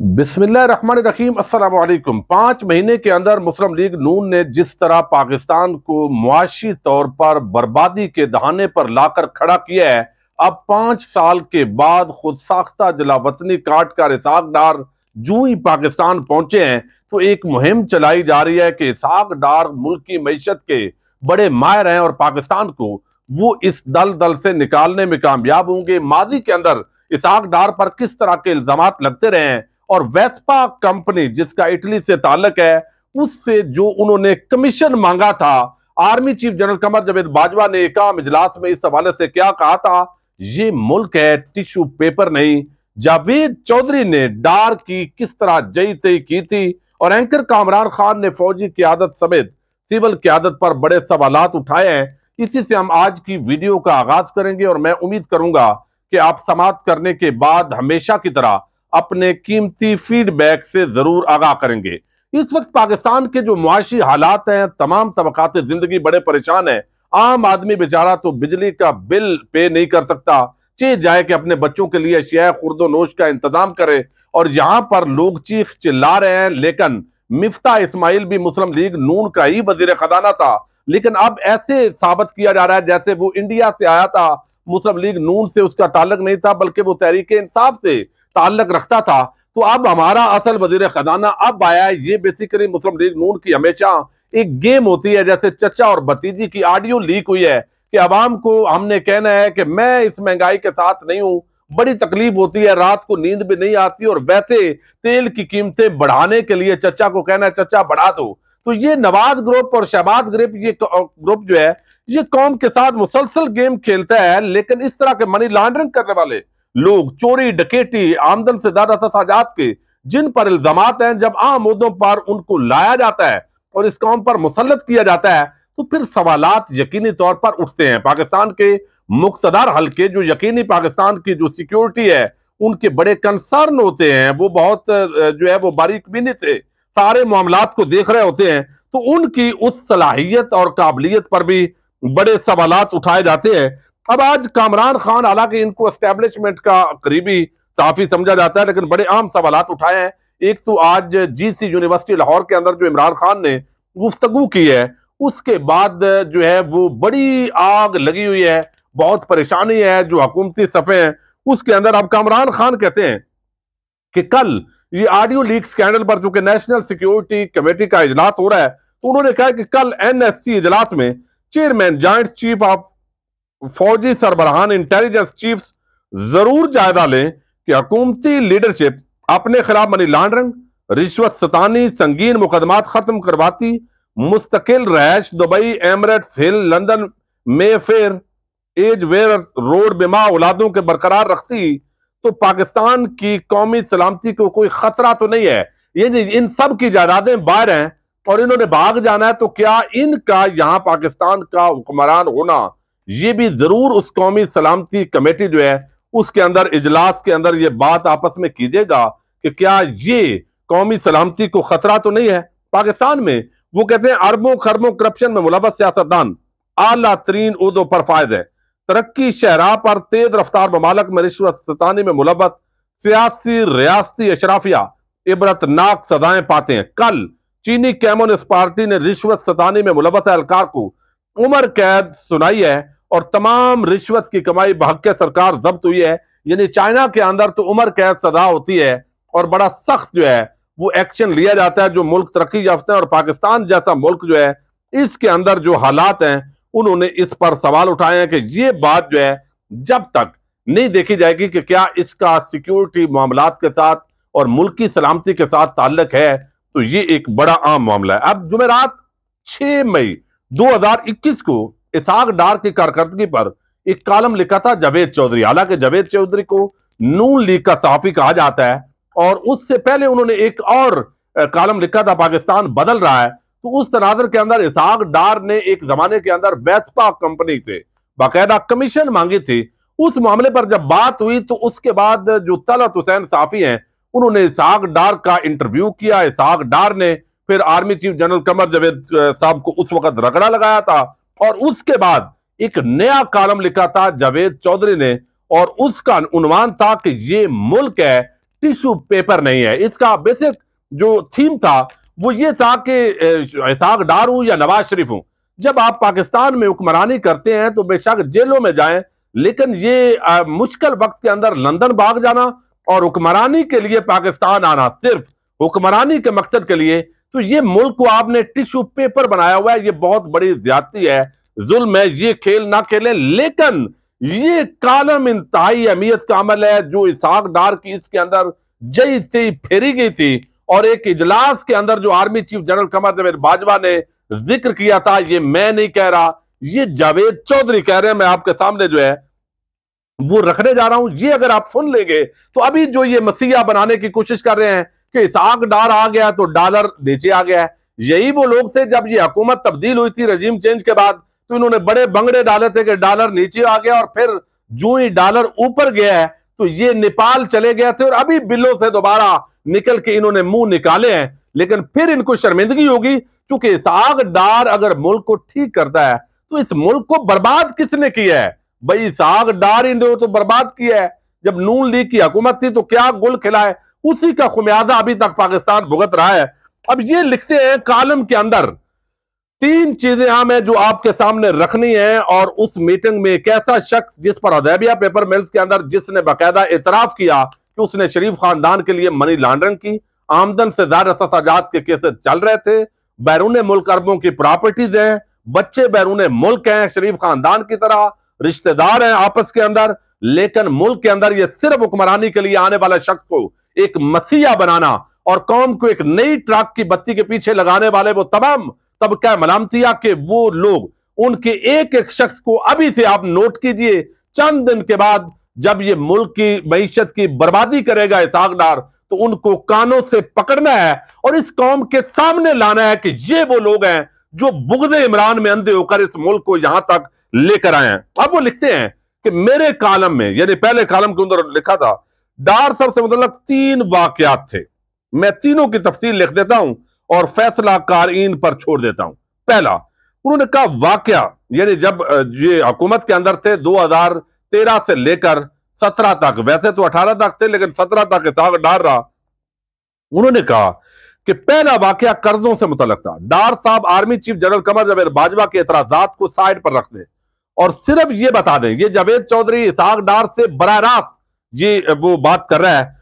बिस्मिल्लाहिर्रहमानिर्रहीम अस्सलाम वालेकुम। 5 महीने के अंदर मुस्लिम लीग नून ने जिस तरह पाकिस्तान को मुआशी तौर पर बर्बादी के दहाने पर लाकर खड़ा किया है, अब 5 साल के बाद खुद साख्ता जलावतनी काट कर इसहाक डार जूं ही पाकिस्तान पहुंचे हैं तो एक मुहिम चलाई जा रही है कि इसहाक डार मुल्क की मईशत के बड़े माहिर हैं और पाकिस्तान को वो इस दल दल से निकालने में कामयाब होंगे। माजी के अंदर इसहाक डार पर किस तरह के इल्जामात लगते रहे हैं और वेस्पा कंपनी जिसका इटली से ताल्लुक है उससे जो उन्होंने कमीशन मांगा था, army chief general Qamar Javed Bajwa ने एक आम इजलास में इस हवाले से क्या कहा था, ये मुल्क है टिश्यू पेपर नहीं। जावेद चौधरी ने डार की किस तरह जई तई की थी और एंकर कामरान खान ने फौजी क्यादत समेत सिविल क्यादत पर बड़े सवालात उठाए हैं। इसी से हम आज की वीडियो का आगाज करेंगे और मैं उम्मीद करूंगा कि आप समाप्त करने के बाद हमेशा की तरह अपने कीमती फीडबैक से जरूर आगाह करेंगे। इस वक्त पाकिस्तान के जो मुआशी हालात हैं, तमाम तबकात जिंदगी बड़े परेशान है। आम आदमी बेचारा तो बिजली का बिल पे नहीं कर सकता, चे जाए कि अपने बच्चों के लिए अशिया खुर्दो नोश का इंतजाम करे और यहां पर लोग चीख चिल्ला रहे हैं। लेकिन मिफ्ता इस्माइल भी मुस्लिम लीग नून का ही वजीर खजाना था, लेकिन अब ऐसे साबित किया जा रहा है जैसे वो इंडिया से आया था। मुस्लिम लीग नून से उसका ताल्लुक नहीं था, बल्कि वो तहरीक इंसाफ से ताल्लुक रखता था। तो अब हमारा असल वजीर खजाना अब आया है। ये बेसिकली मुस्लिम लीग नून की हमेशा एक गेम होती है, जैसे चचा और भतीजी की ऑडियो लीक हुई है कि अवाम को हमने कहना है कि मैं इस महंगाई के साथ नहीं हूं, बड़ी तकलीफ होती है, रात को नींद भी नहीं आती और वैसे तेल की कीमतें बढ़ाने के लिए चचा को कहना है चचा बढ़ा दो। तो ये नवाज ग्रुप और शहबाज ग्रुप, ये ग्रुप जो है ये कौम के साथ मुसलसल गेम खेलता है। लेकिन इस तरह के मनी लॉन्ड्रिंग करने वाले लोग, चोरी डकैती आमदन से ज्यादा सजात के जिन पर इल्जामात हैं, जब आम मुद्दों पर उनको लाया जाता है और इस कौम पर मुसल्लत किया जाता है तो फिर सवालात यकीनी तौर पर उठते हैं। पाकिस्तान के मुख्तदार हल्के जो यकीनी पाकिस्तान की जो सिक्योरिटी है उनके बड़े कंसर्न होते हैं, वो बहुत जो है वो बारीक बीनी से सारे मामलात को देख रहे होते हैं, तो उनकी उस सलाहियत और काबिलियत पर भी बड़े सवालात उठाए जाते हैं। अब आज कामरान खान, हालांकि इनको एस्टेब्लिशमेंट का करीबी साफी समझा जाता है, लेकिन बड़े आम सवालात उठाए हैं। एक तो आज जीसी यूनिवर्सिटी लाहौर के अंदर जो इमरान खान ने गुफ्तगू की है उसके बाद जो है वो बड़ी आग लगी हुई है, बहुत परेशानी है। जो हुकूमती सफ़े हैं उसके अंदर अब कामरान खान कहते हैं कि कल ये ऑडियो लीक स्कैंडल पर चूंकि नेशनल सिक्योरिटी कमेटी का इजलास हो रहा है, तो उन्होंने कहा कि कल एनएससी इजलास में चेयरमैन जॉइंट चीफ ऑफ फौजी सरबराहान इंटेलिजेंस चीफ्स जरूर जायजा लें कि हुकूमती लीडरशिप अपने खिलाफ मनी लॉन्ड्रिंग, रिश्वत सतानी, संगीन मुकदमात खत्म करवाती, मुस्तकिल रैश दुबई, एमरेट्स हिल, लंदन, मेफेयर, एजवेयर रोड बिमा औलादों के बरकरार रखती तो पाकिस्तान की कौमी सलामती को कोई खतरा तो नहीं है। ये इन सब की जायदादें बाहर हैं और इन्होंने भाग जाना है, तो क्या इनका यहां पाकिस्तान का हुक्मरान होना ये भी जरूर उस कौमी सलामती कमेटी जो है उसके अंदर इजलास के अंदर ये बात आपस में कीजिएगा कि क्या ये कौमी सलामती को खतरा तो नहीं है पाकिस्तान में। वो कहते हैं अरबों खरबों करप्शन में मुलव्वस सियासतदान आला तरीन उहदों पर फायद है, तरक्की शहरा पर तेज रफ्तार ममालक में रिश्वत सतानी में मुलव्वस सियासी रियासती अशराफिया इबरतनाक सजाएं पाते हैं। कल चीनी कम्युनिस्ट पार्टी ने रिश्वत सतानी में मुलव्वस एहलकार को उम्र कैद सुनाई है और तमाम रिश्वत की कमाई बहक सरकार जब्त हुई है। यानी चाइना के अंदर तो उम्र कैद सजा होती है और बड़ा सख्त जो है वो एक्शन लिया जाता है जो मुल्क तरक्की याफ्ता है, और पाकिस्तान जैसा मुल्क जो है इसके अंदर जो हालात हैं उन्होंने इस पर सवाल उठाए हैं कि ये बात जो है जब तक नहीं देखी जाएगी कि क्या इसका सिक्योरिटी मामलात के साथ और मुल्क की सलामती के साथ ताल्लुक है, तो ये एक बड़ा आम मामला है। अब जुमेरात 6 मई 2021 को इसहाक डार की कारकर्दगी पर एक कॉलम लिखा था जावेद चौधरी। हालांकि जावेद चौधरी को नून लीग का सहाफी कहा जाता है और उससे पहले उन्होंने एक और कॉलम लिखा था पाकिस्तान बदल रहा है। तो उस तनाजर के अंदर इसहाक डार ने एक जमाने के अंदर वेस्पा कंपनी से बाकायदा कमीशन मांगी थी। उस मामले पर जब बात हुई तो उसके बाद जो तलत हुसैन साफी हैं उन्होंने इसहाक डार का इंटरव्यू किया। इसहाक डार ने फिर army chief general Qamar Javed साहब को उस वक्त रगड़ा लगाया था और उसके बाद एक नया कॉलम लिखा था जावेद चौधरी ने और उसका उन्वान था कि ये मुल्क है टिश्यू पेपर नहीं है। इसका बेसिक जो थीम था वो ये था कि इसहाक डार हूं या नवाज शरीफ हूं, जब आप पाकिस्तान में हुक्मरानी करते हैं तो बेशक जेलों में जाएं, लेकिन ये मुश्किल वक्त के अंदर लंदन भाग जाना और हुक्मरानी के लिए पाकिस्तान आना, सिर्फ हुक्मरानी के मकसद के लिए, तो ये मुल्क को आपने टिश्यू पेपर बनाया हुआ है। ये बहुत बड़ी ज्यादती है, जुल्म है, ये खेल ना खेलें। लेकिन ये कालम इंतहाई अहमियत का अमल है जो इसहाक डार की इसके अंदर जई से फेरी गई थी। और एक इजलास के अंदर जो army chief general Qamar Javed Bajwa ने जिक्र किया था, ये मैं नहीं कह रहा, ये जावेद चौधरी कह रहे हैं, मैं आपके सामने जो है वो रखने जा रहा हूं। ये अगर आप सुन लेंगे तो अभी जो ये मसीहा बनाने की कोशिश कर रहे हैं कि इसहाक डार आ गया तो डॉलर नीचे आ गया है, यही वो लोग थे जब ये हुकूमत तब्दील हुई थी रजीम चेंज के बाद, तो इन्होंने बड़े बंगड़े डाले थे कि डॉलर नीचे आ गया, और फिर जो ही डॉलर ऊपर गया है तो ये नेपाल चले गए थे, और अभी बिलों से दोबारा निकल के इन्होंने मुंह निकाले हैं। लेकिन फिर इनको शर्मिंदगी होगी, क्योंकि इसहाक डार अगर मुल्क को ठीक करता है तो इस मुल्क को बर्बाद किसने किया है? भाई इसहाक डार ही तो बर्बाद किया है। जब नून लीग की हुकूमत थी तो क्या गुल खिलाए, उसी का खुमियाजा अभी तक पाकिस्तान भुगत रहा है। अब ये लिखते हैं कालम के अंदर, तीन चीजें हम हैं जो आपके सामने रखनी है। और उस मीटिंग में एक ऐसा शख्स जिस पर हुदैबिया पेपर मिल्स के अंदर जिसने बाकायदा एतराफ किया कि उसने शरीफ खानदान के लिए मनी लॉन्ड्रिंग की, आमदन से ज्यादा सजात के केसेस चल रहे थे, बैरून मुल्क अरबों की प्रॉपर्टीज हैं, बच्चे बैरून मुल्क हैं शरीफ खानदान की तरह, रिश्तेदार हैं आपस के अंदर, लेकिन मुल्क के अंदर यह सिर्फ हुक्मरानी के लिए आने वाला शख्स को एक मसीहा बनाना और कौम को एक नई ट्रक की बत्ती के पीछे लगाने वाले वो तमाम तबका मलामतिया के वो लोग, उनके एक एक शख्स को अभी से आप नोट कीजिए, चंद दिन के बाद जब ये मुल्क की मईशत की बर्बादी करेगा इसहाक डार, तो उनको कानों से पकड़ना है और इस कौम के सामने लाना है कि ये वो लोग हैं जो बुग़्ज़े इमरान में अंधे होकर इस मुल्क को यहां तक लेकर आए हैं। अब वो लिखते हैं कि मेरे कालम में, यानी पहले कालम के अंदर लिखा था, डार साहब से मतलब 3 वाकयात थे, मैं तीनों की तफसील लिख देता हूं और फैसला कारइन पर छोड़ देता हूं। पहला, उन्होंने कहा वाकया, यानी जब ये हुकूमत के अंदर थे 2013 से लेकर 17 तक, वैसे तो 18 तक थे लेकिन 17 तक इसहाक डार रहा। उन्होंने कहा कि पहला वाकया कर्जों से मुतल्लक था। डार साहब army chief general Qamar Javed Bajwa के एतराजात को साइड पर रख दें और सिर्फ ये बता दें, ये जावेद चौधरी इसहाक डार से बराह रास्त ये वो बात कर रहा है,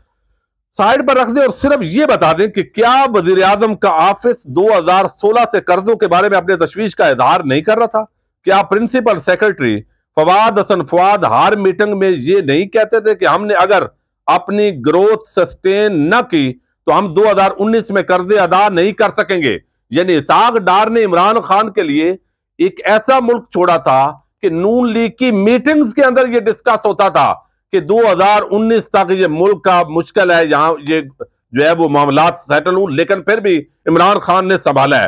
साइड पर रख दें और सिर्फ ये बता दें कि क्या वजीर आजम का ऑफिस 2016 से कर्जों के बारे में अपने तशवीश का इजहार नहीं कर रहा था? क्या प्रिंसिपल सेक्रेटरी फवाद हसन फवाद हर मीटिंग में ये नहीं कहते थे कि हमने अगर अपनी ग्रोथ सस्टेन न की तो हम 2019 में कर्जे अदा नहीं कर सकेंगे? यानी इसहाक डार ने इमरान खान के लिए एक ऐसा मुल्क छोड़ा था कि नून लीग की मीटिंग्स के अंदर यह डिस्कस होता था कि 2019 तक ये मुल्क का मुश्किल है, यहां ये जो है वो मामला सेटल हो, लेकिन फिर भी इमरान खान ने संभाला है,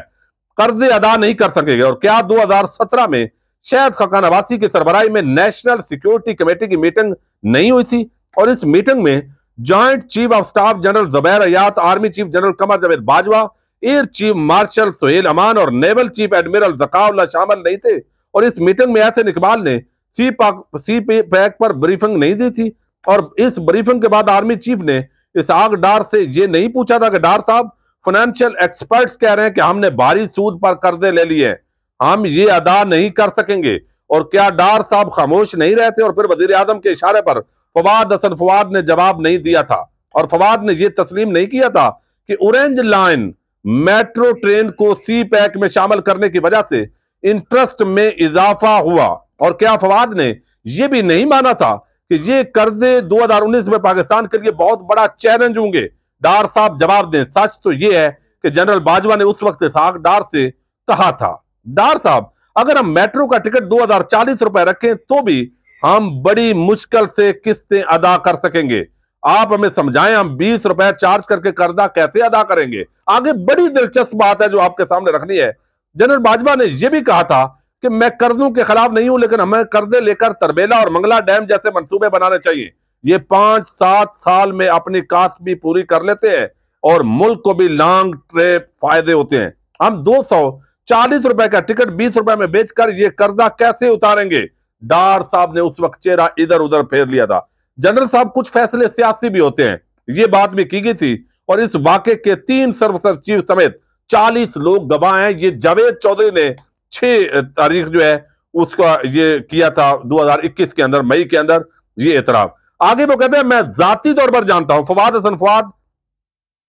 कर्जे अदा नहीं कर सकेंगे। और क्या 2017 में शायद खकान अब्बासी की सरबराही में नेशनल सिक्योरिटी कमेटी की मीटिंग नहीं हुई थी? और इस मीटिंग में joint chief of staff general Zubair Hayat, army chief general Qamar Javed Bajwa, air chief marshal Sohail Aman और नेवल चीफ एडमिरल ज़काउल्लाह शामिल नहीं थे। और इस मीटिंग में एहसन इकबाल ने सी पैक पर ब्रीफिंग नहीं दी थी। और इस ब्रीफिंग के बाद आर्मी चीफ ने इसहाक डार से यह नहीं पूछा था कि डार साहब, फाइनेंशियल एक्सपर्ट्स कह रहे हैं कि हमने भारी सूद पर कर्जे ले लिए, हम ये अदा नहीं कर सकेंगे। और क्या डार साहब खामोश नहीं रहे थे? और फिर वजीर आजम के इशारे पर फवाद हसन फवाद ने जवाब नहीं दिया था और फवाद ने यह तस्लीम नहीं किया था कि ऑरेंज लाइन मेट्रो ट्रेन को सी पैक में शामिल करने की वजह से इंटरेस्ट में इजाफा हुआ? और क्या फवाद ने यह भी नहीं माना था कि ये कर्जे 2019 में पाकिस्तान के लिए बहुत बड़ा चैलेंज होंगे? डार साहब जवाब दें। सच तो यह है कि जनरल बाजवा ने उस वक्त इसहाक डार से कहा था, डार साहब, अगर हम मेट्रो का टिकट 2040 रुपए रखें तो भी हम बड़ी मुश्किल से किस्तें अदा कर सकेंगे। आप हमें समझाएं, हम 20 रुपए चार्ज करके कर्जा कैसे अदा करेंगे? आगे बड़ी दिलचस्प बात है जो आपके सामने रखनी है। जनरल बाजवा ने यह भी कहा था कि मैं कर्जों के खिलाफ नहीं हूं, लेकिन हमें कर्जे लेकर तरबेला और मंगला डैम जैसे मंसूबे बनाने चाहिए। ये 5-7 साल में अपनी कास्ट भी पूरी कर लेते हैं और मुल्क को भी लॉन्ग ट्रेप फायदे होते हैं। हम 240 रुपए का टिकट 20 रुपए में बेचकर ये कर्जा कैसे उतारेंगे? डार साहब ने उस वक्त चेहरा इधर उधर फेर लिया था। जनरल साहब, कुछ फैसले सियासी भी होते हैं, ये बात भी की गई थी। और इस वाकये के 3 सर्विस चीफ समेत 40 लोग गवाह हैं। ये जावेद चौधरी ने 6 तारीख जो है उसका ये किया था 2021 के अंदर, मई के अंदर, ये एतराफ। आगे वो कहते हैं, मैं जाती तौर पर जानता हूं फवाद हसन फवाद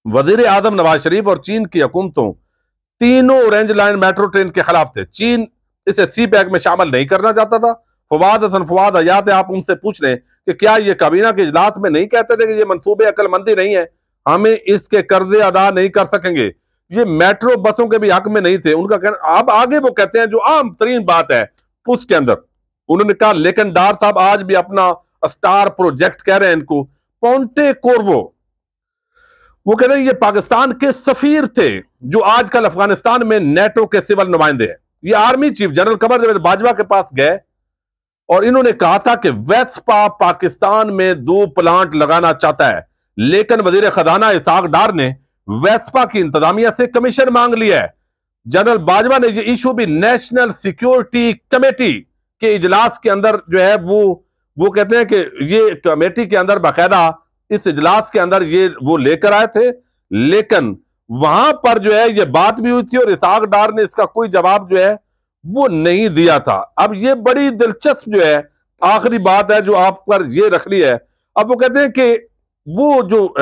वजीर आजम नवाज शरीफ और चीन की हुकूमतों तीनों ऑरेंज लाइन मेट्रो ट्रेन के खिलाफ थे। चीन इसे सी पैक में शामिल नहीं करना चाहता था। फवाद हसन फवाद हयात है, आप उनसे पूछ लें कि क्या ये काबीना के इजलास में नहीं कहते थे कि ये मंसूबे अक्लमंदी नहीं है, हमें इसके कर्जे अदा नहीं कर सकेंगे, ये मेट्रो बसों के भी हक में नहीं थे उनका कहना। अब आगे वो कहते हैं जो आम तरीन बात है उसके अंदर, उन्होंने कहा लेकिन डार साहब आज भी अपना स्टार प्रोजेक्ट कह रहे हैं इनको, पोंटे कोर्वो, वो कहते हैं ये पाकिस्तान के सफीर थे जो आजकल अफगानिस्तान में नेटो के सिविल नुमाइंदे हैं। ये army chief general Qamar Javed Bajwa के पास गए और इन्होंने कहा था कि वेस्पा पाकिस्तान में 2 प्लांट लगाना चाहता है, लेकिन वजीर खजाना इसाक डार ने वेस्पा की इंतजामिया से कमीशन मांग लिया है। जनरल बाजवा ने यह इशू भी नेशनल सिक्योरिटी कमेटी के इजलास के अंदर जो है वो कहते हैं कि ये कमेटी के अंदर बाकायदा इस इजलास के अंदर ये वो लेकर आए थे, लेकिन वहां पर जो है ये बात भी हुई थी और इसाक डार ने इसका कोई जवाब जो है वो नहीं दिया था। अब ये बड़ी दिलचस्प जो है आखिरी बात है जो आप पर ये रख ली है। अब वो कहते हैं कि वो जो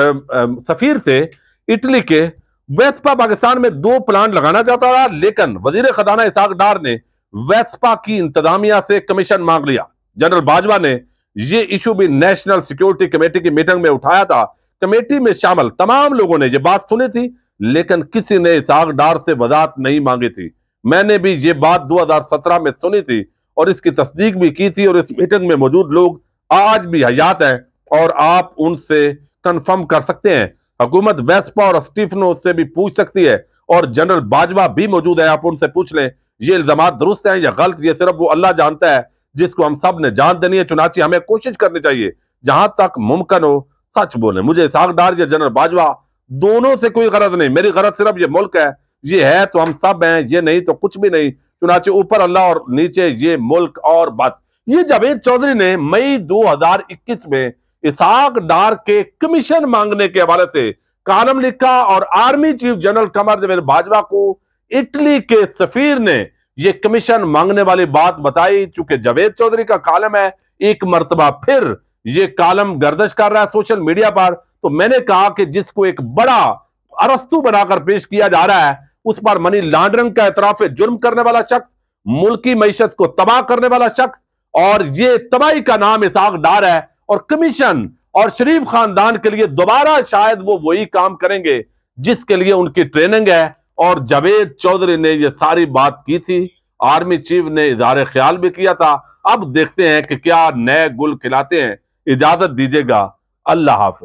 सफीर थे इटली के, वेस्पा पाकिस्तान में 2 प्लांट लगाना चाहता था, लेकिन वजीर खजाना इसाक डार ने वेस्पा की इंतजामिया से कमीशन मांग लिया। जनरल बाजवा ने ये इशू भी नेशनल सिक्योरिटी कमेटी की मीटिंग में उठाया था। कमेटी में शामिल तमाम लोगों ने ये बात सुनी थी, लेकिन किसी ने इसाक डार से वजाहत नहीं मांगी थी। मैंने भी ये बात 2017 में सुनी थी और इसकी तस्दीक भी की थी और इस मीटिंग में मौजूद लोग आज भी हयात हैं और आप उनसे कंफर्म कर सकते हैं। हुकूमत वेस्पा और स्टीफनो से भी पूछ सकती है और जनरल बाजवा भी मौजूद है, आप उनसे पूछ लें ये इल्जामात दुरुस्त हैं या गलत, ये सिर्फ वो अल्लाह जानता है जिसको हम सब ने जान देनी है। चुनाची हमें कोशिश करनी चाहिए जहां तक मुमकिन हो सच बोले। मुझे इसाक डार या जनरल बाजवा दोनों से कोई गरज नहीं, मेरी गरज सिर्फ ये मुल्क है, ये है तो हम सब हैं, ये नहीं तो कुछ भी नहीं। चुनाचे ऊपर अल्लाह और नीचे ये मुल्क और बात। ये जावेद चौधरी ने मई 2021 में इसाक डार के कमीशन मांगने के हवाले से कालम लिखा और army chief general Qamar Javed Bajwa को इटली के सफीर ने ये कमीशन मांगने वाली बात बताई। चूंकि जावेद चौधरी का कालम है, एक मर्तबा फिर ये कालम गर्दिश कर रहा है सोशल मीडिया पर, तो मैंने कहा कि जिसको एक बड़ा अरस्तू बनाकर पेश किया जा रहा है, उस पर मनी लॉन्ड्रिंग का एतराफ जुर्म करने वाला शख्स, मुल्की मईशत को तबाह करने वाला शख्स, और ये तबाही का नाम इसाक डार है। और कमीशन और शरीफ खानदान के लिए दोबारा शायद वो वही काम करेंगे जिसके लिए उनकी ट्रेनिंग है। और जावेद चौधरी ने ये सारी बात की थी, आर्मी चीफ ने इज़हार ख्याल भी किया था। अब देखते हैं कि क्या नए गुल खिलाते हैं। इजाजत दीजिएगा, अल्लाह हाफ़िज़।